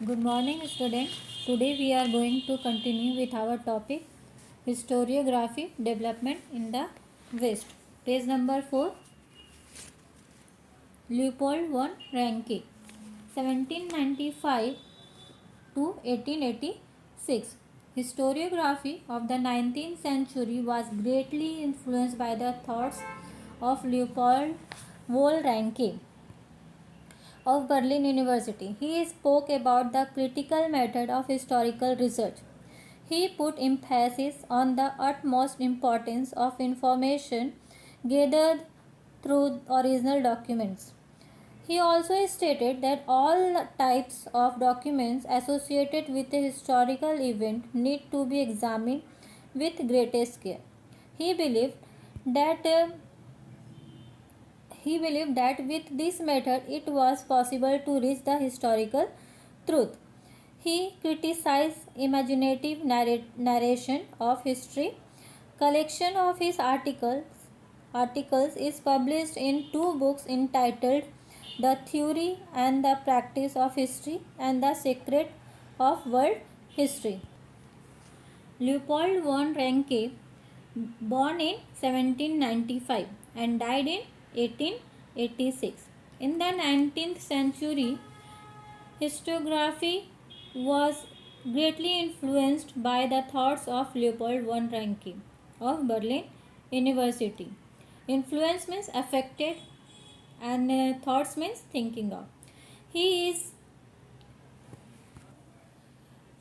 Good morning, student. Today we are going to continue with our topic historiography development in the West. Page number 4. Leopold von Ranke, 1795 to 1886. Historiography of the 19th century was greatly influenced by the thoughts of Leopold von Ranke of Berlin University. He spoke about the critical method of historical research. He put emphasis on the utmost importance of information gathered through original documents. He also stated that all types of documents associated with a historical event need to be examined with greatest care. He believed that with this method it was possible to reach the historical truth. He criticized imaginative narration of history. Collection of his articles is published in two books entitled The Theory and the Practice of History and The Secret of World History. Leopold von Ranke, born in 1795 and died in 1886. In the 19th century, historiography was greatly influenced by the thoughts of Leopold von Ranke of Berlin University. Influence means affected and thoughts means thinking of. He is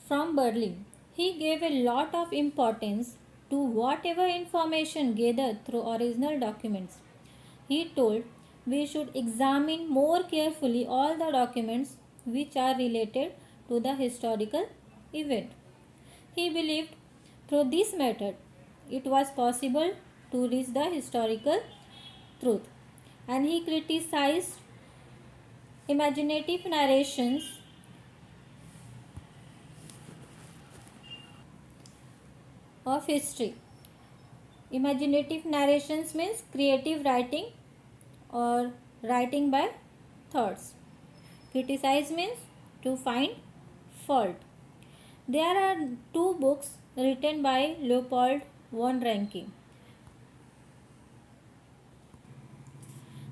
from Berlin. He gave a lot of importance to whatever information gathered through original documents. He told we should examine more carefully all the documents which are related to the historical event. He believed through this method it was possible to reach the historical truth, and he criticized imaginative narrations of history. Imaginative narrations means creative writing or writing by thoughts. Criticize means to find fault. There are two books written by Leopold von Ranke: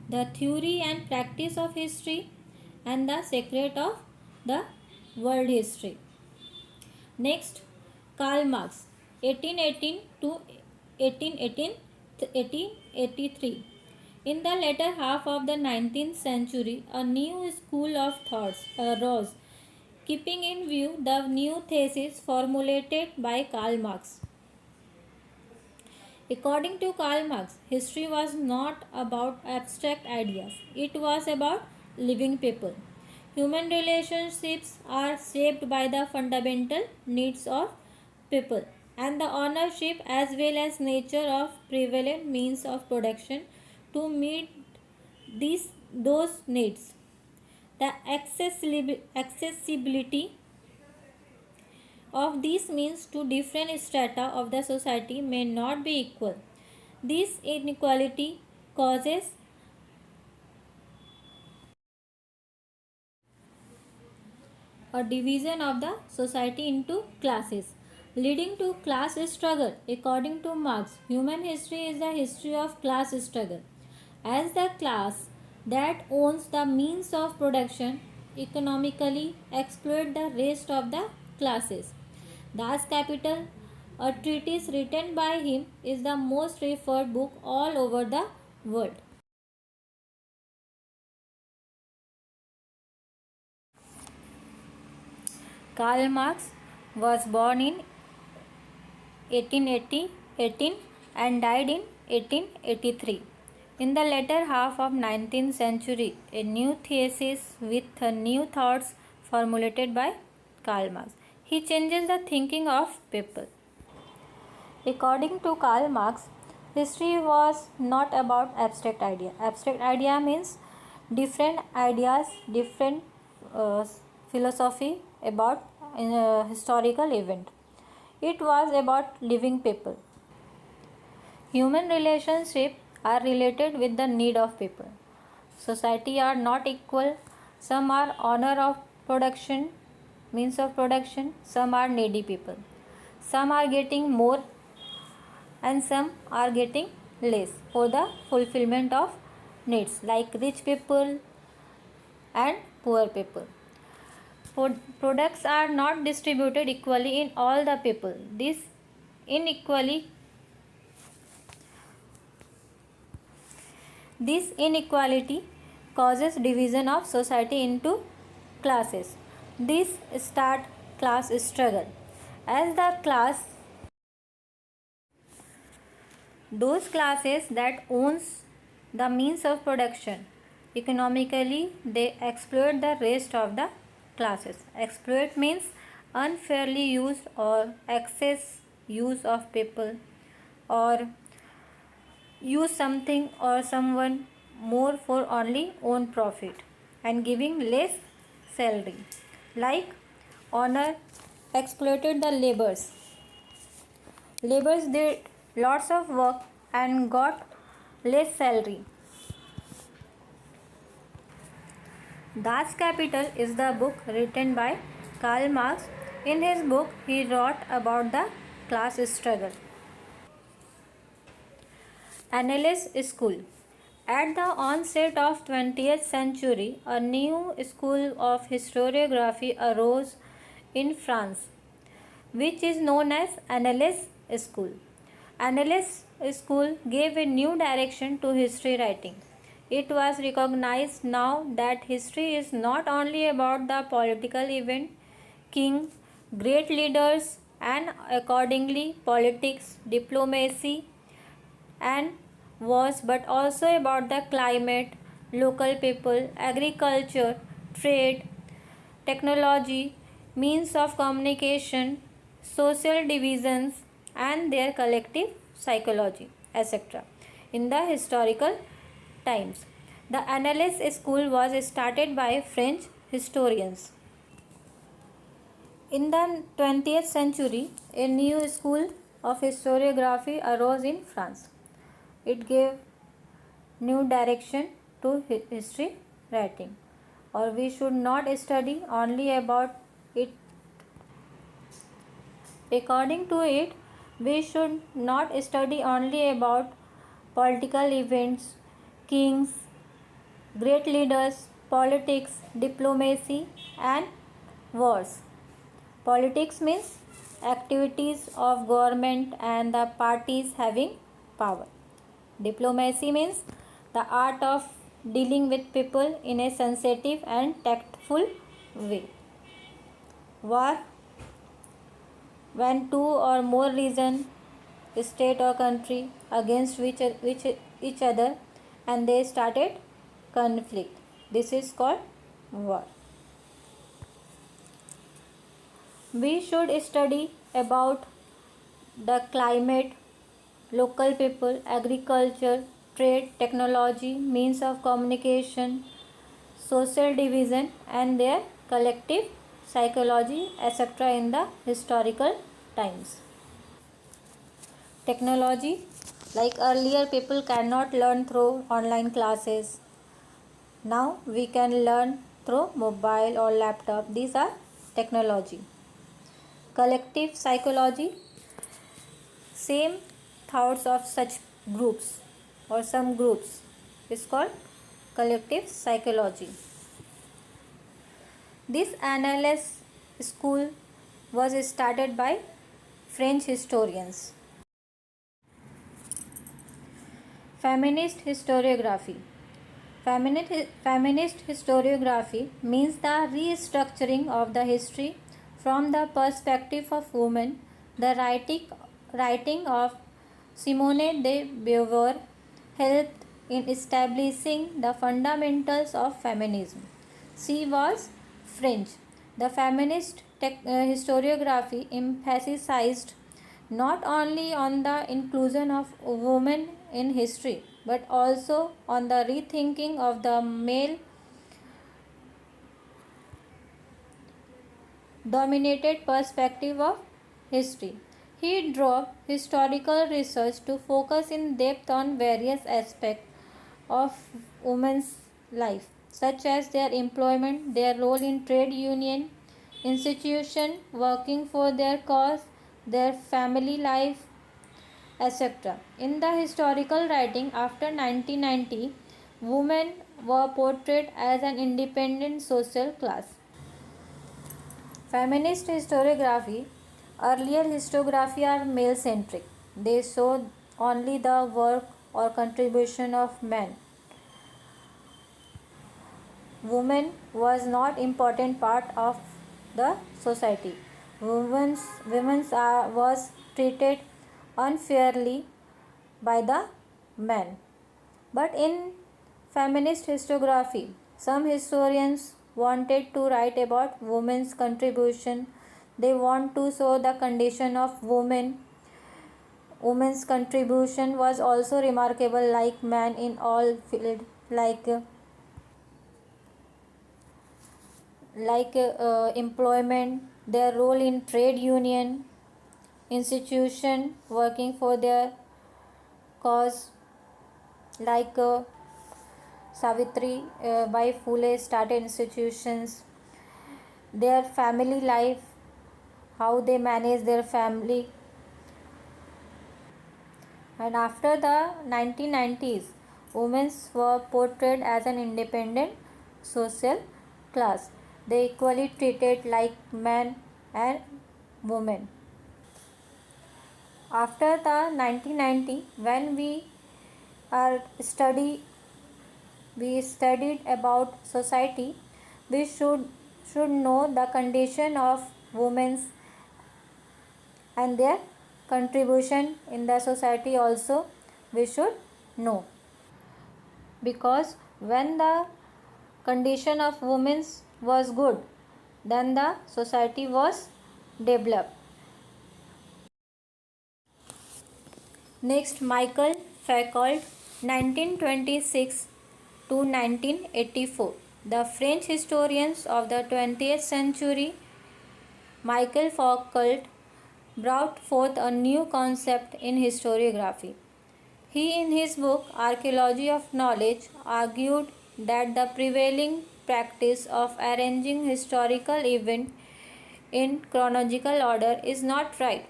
The Theory and Practice of History and The Secret of the World History. Next, Karl Marx, 1818 to 1883. In the latter half of the 19th century, a new school of thoughts arose, keeping in view the new thesis formulated by Karl Marx. According to Karl Marx, history was not about abstract ideas, it was about living people. Human relationships are shaped by the fundamental needs of people and the ownership as well as nature of prevalent means of production to meet those needs. The accessibility of these means to different strata of the society may not be equal. This inequality causes a division of the society into classes, leading to class struggle. According to Marx, human history is the history of class struggle, as the class that owns the means of production economically exploit the rest of the classes. Das Kapital, a treatise written by him, is the most referred book all over the world. Karl Marx was born in 1818 and died in 1883. In the latter half of 19th century, a new thesis with new thoughts formulated by Karl Marx. He changes the thinking of people. According to Karl Marx, history was not about abstract idea. Abstract idea means different ideas, different philosophy about a historical event. It was about living people. Human relationships are related with the need of people. Society are not equal. Some are owner of production means of production, some are needy people. Some are getting more and some are getting less for the fulfillment of needs, like rich people and poor people. Products are not distributed equally in all the people. Inequality This inequality causes division of society into classes. This start class struggle. As the class, those classes that owns the means of production, economically they exploit the rest of the classes. Exploit means unfairly use or excess use of people, or use something or someone more for only own profit and giving less salary. Like owner exploited the laborers did lots of work and got less salary. Das Kapital is the book written by Karl Marx. In his book he wrote about the class struggle. Annales School. At the onset of 20th century, a new school of historiography arose in France, which is known as Annales School. Annales School gave a new direction to history writing. It was recognized now that history is not only about the political event, king, great leaders, and accordingly politics, diplomacy, and was but also about the climate, local people, agriculture, trade, technology, means of communication, social divisions, and their collective psychology, etc. In the historical times, the Annales School was started by French historians. In the 20th century, a new school of historiography arose in France. It gave new direction to history writing, or we should not study only about it. According to it, we should not study only about political events, kings, great leaders, politics, diplomacy, and wars. Politics means activities of government and the parties having power. Diplomacy means the art of dealing with people in a sensitive and tactful way. War, when two or more region, state or country against each other and they started conflict. This is called war. We should study about the climate, local people, agriculture, trade, technology, means of communication, social division, and their collective psychology, etc. in the historical times. Technology, like earlier people cannot learn through online classes. Now we can learn through mobile or laptop. These are technology. Collective psychology, same thoughts of such groups or some groups is called collective psychology. This Annales School was started by French historians. Feminist historiography. Feminist historiography means the restructuring of the history from the perspective of women. The writing of Simone de Beauvoir helped in establishing the fundamentals of feminism. She was French. The feminist historiography emphasized not only on the inclusion of women in history but also on the rethinking of the male dominated perspective of history. He drove historical research to focus in depth on various aspects of women's life, such as their employment, their role in trade union, institution working for their cause, their family life, etc. In the historical writing after 1990, women were portrayed as an independent social class. Feminist historiography. Earlier historiography are male centric. They show only the work or contribution of men. Women was not important part of the society. Was treated unfairly by the men. But in feminist historiography, some historians wanted to write about women's contribution. They want to show the condition of women. Women's contribution was also remarkable like men in all fields employment, their role in trade union, institution working for their cause like Savitri by Phule started institutions, their family life, how they manage their family. And after the 1990s, women were portrayed as an independent social class. They equally treated like men and women. After the 1990, when are study we studied about society, we should know the condition of women and their contribution in the society also we should know, because when the condition of women was good, then the society was developed. Next, Michael Foucault, 1926 to 1984. The French historians of the 20th century, Michael Foucault brought forth a new concept in historiography. He, in his book Archaeology of Knowledge, argued that the prevailing practice of arranging historical events in chronological order is not right.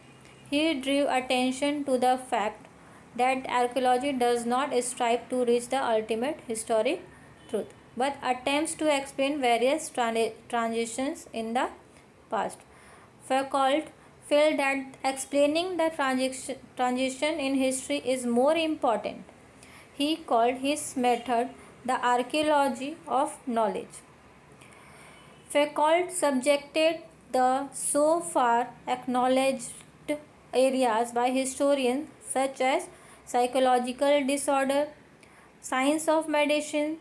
He drew attention to the fact that archaeology does not strive to reach the ultimate historic truth, but attempts to explain various transitions in the past. Foucault felt that explaining the transition in history is more important. He called his method the archaeology of knowledge. Foucault subjected the so far acknowledged areas by historians such as psychological disorder, science of medicine,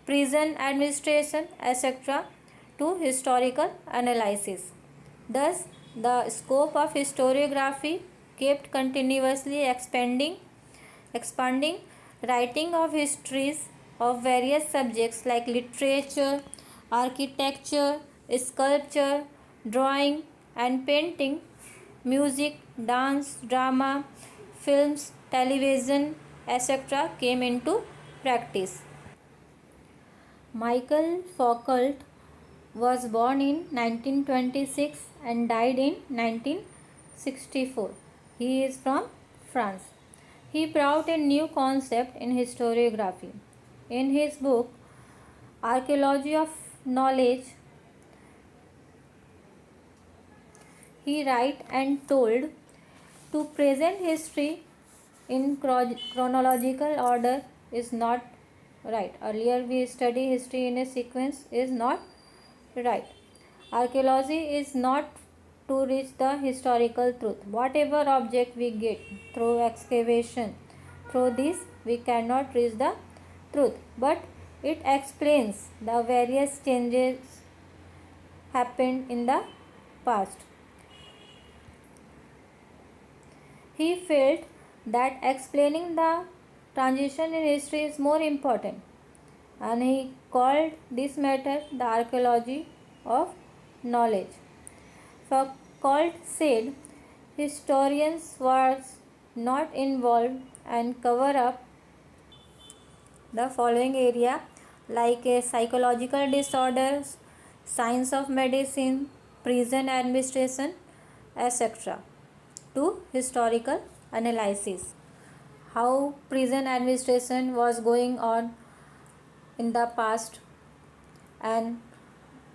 prison administration, etc., to historical analysis. Thus, the scope of historiography kept continuously expanding. Writing of histories of various subjects like literature, architecture, sculpture, drawing and painting, music, dance, drama, films, television, etc. came into practice. Michael Foucault was born in 1926 and died in 1964. He is from France. He brought a new concept in historiography. In his book Archaeology of Knowledge, he wrote and told to present history in chronological order is not right. Earlier we study history in a sequence is not right. Archaeology is not to reach the historical truth. Whatever object we get through excavation, through this we cannot reach the truth, but it explains the various changes happened in the past. He felt that explaining the transition in history is more important, and he called this method the archaeology of knowledge. Foucault said historians were not involved and cover up the following area like psychological disorders, science of medicine, prison administration, etc. to historical analysis. How prison administration was going on in the past, and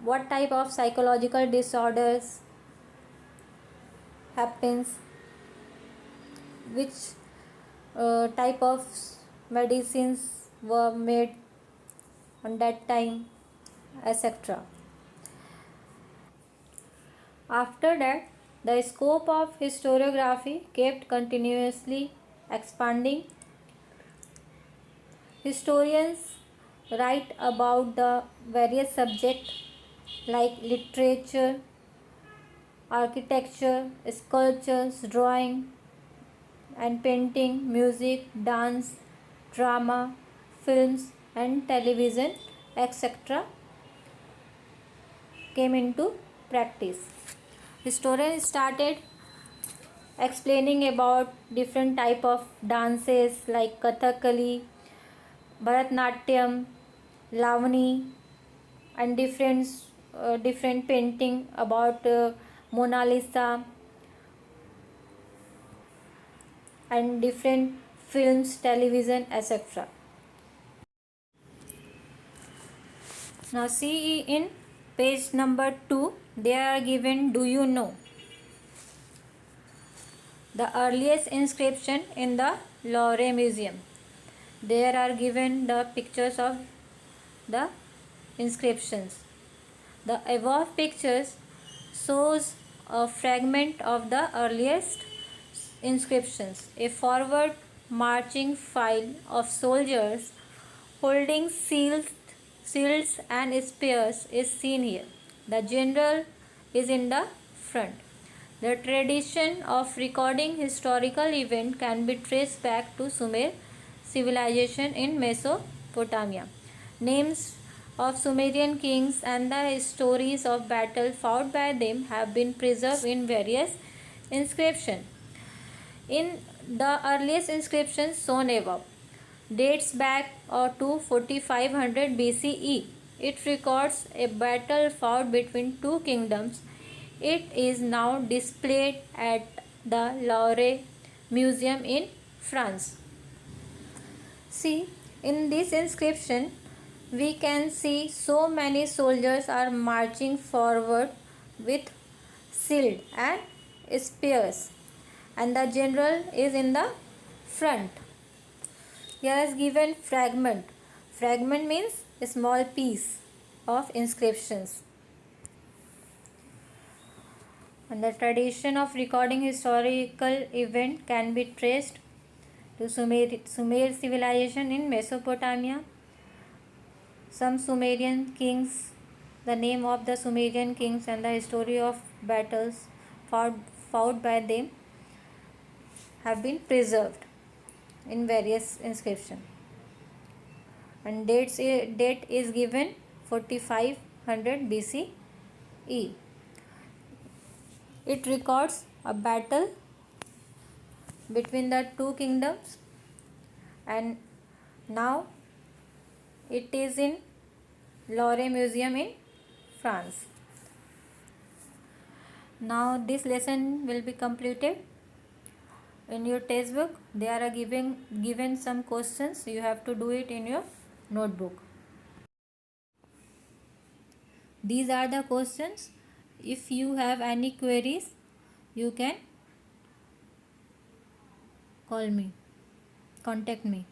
what type of psychological disorders happens, which type of medicines were made on that time, etc. After that, the scope of historiography kept continuously expanding. Historians write about the various subjects like literature, architecture, sculptures, drawing and painting, music, dance, drama, films and television, etc. came into practice. Historians started explaining about different type of dances like Kathakali, Bharatnatyam, Lavani, and different painting about Mona Lisa, and different films, television, etc. Now see in page number 2, they are given, do you know the earliest inscription in the Louvre Museum? There are given the pictures of the inscriptions. The above pictures shows a fragment of the earliest inscriptions. A forward marching file of soldiers holding shields and spears is seen here. The general is in the front. The tradition of recording historical events can be traced back to Sumer civilization in Mesopotamia. Names of Sumerian kings and the stories of battle fought by them have been preserved in various inscriptions. In the earliest inscriptions shown above, dates back to 4500 BCE. It records a battle fought between two kingdoms. It is now displayed at the Louvre Museum in France. See, in this inscription, we can see so many soldiers are marching forward with shield and spears, and the general is in the front. Here is given fragment. Fragment means a small piece of inscriptions. And the tradition of recording historical event can be traced to Sumer civilization in Mesopotamia. Some Sumerian kings, the name of the Sumerian kings and the history of battles fought by them have been preserved in various inscriptions. And date is given 4500 BCE. It records a battle between the two kingdoms, and now it is in Louvre Museum in France. Now this lesson will be completed. In your textbook there are given some questions. You have to do it in your notebook. These are the questions. If you have any queries, you can contact me.